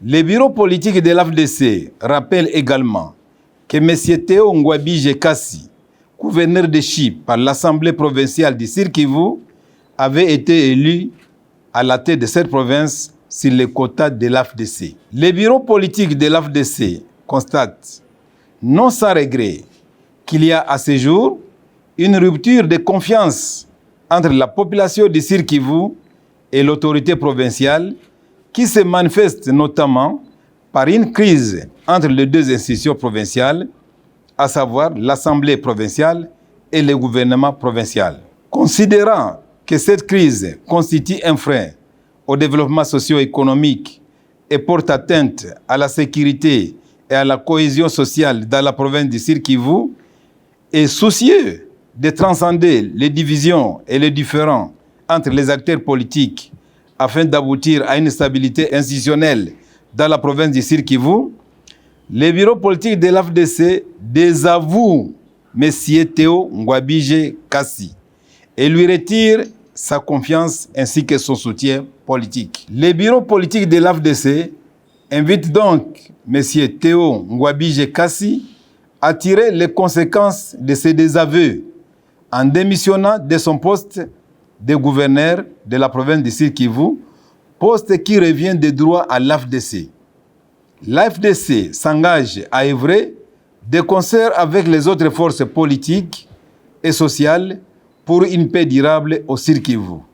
Le bureau politique de l'AFDC rappelle également que M. Théo Ngouabidje Kassi, gouverneur de Chypre par l'Assemblée provinciale du Sud Kivu, avait été élu à la tête de cette province sur les quotas de l'AFDC. Le bureau politique de l'AFDC constate, non sans regret, qu'il y a à ce jour une rupture de confiance entre la population du Sud Kivu et l'autorité provinciale qui se manifeste notamment par une crise entre les deux institutions provinciales, à savoir l'Assemblée provinciale et le gouvernement provincial. Considérant que cette crise constitue un frein au développement socio-économique et porte atteinte à la sécurité et à la cohésion sociale dans la province du Sud Kivu, et soucieux de transcender les divisions et les différends entre les acteurs politiques afin d'aboutir à une stabilité institutionnelle dans la province du Sud Kivu, le bureau politique de l'AFDC désavoue M. Théo Ngouabidje Kassi et lui retire sa confiance ainsi que son soutien politique. Le bureau politique de l'AFDC invite donc M. Théo Ngouabidje Kassi à tirer les conséquences de ces désaveux en démissionnant de son poste de gouverneur de la province du Sud Kivu, poste qui revient de droit à l'AFDC. L'AFDC s'engage à œuvrer de concert avec les autres forces politiques et sociales pour une paix durable au Sud Kivu.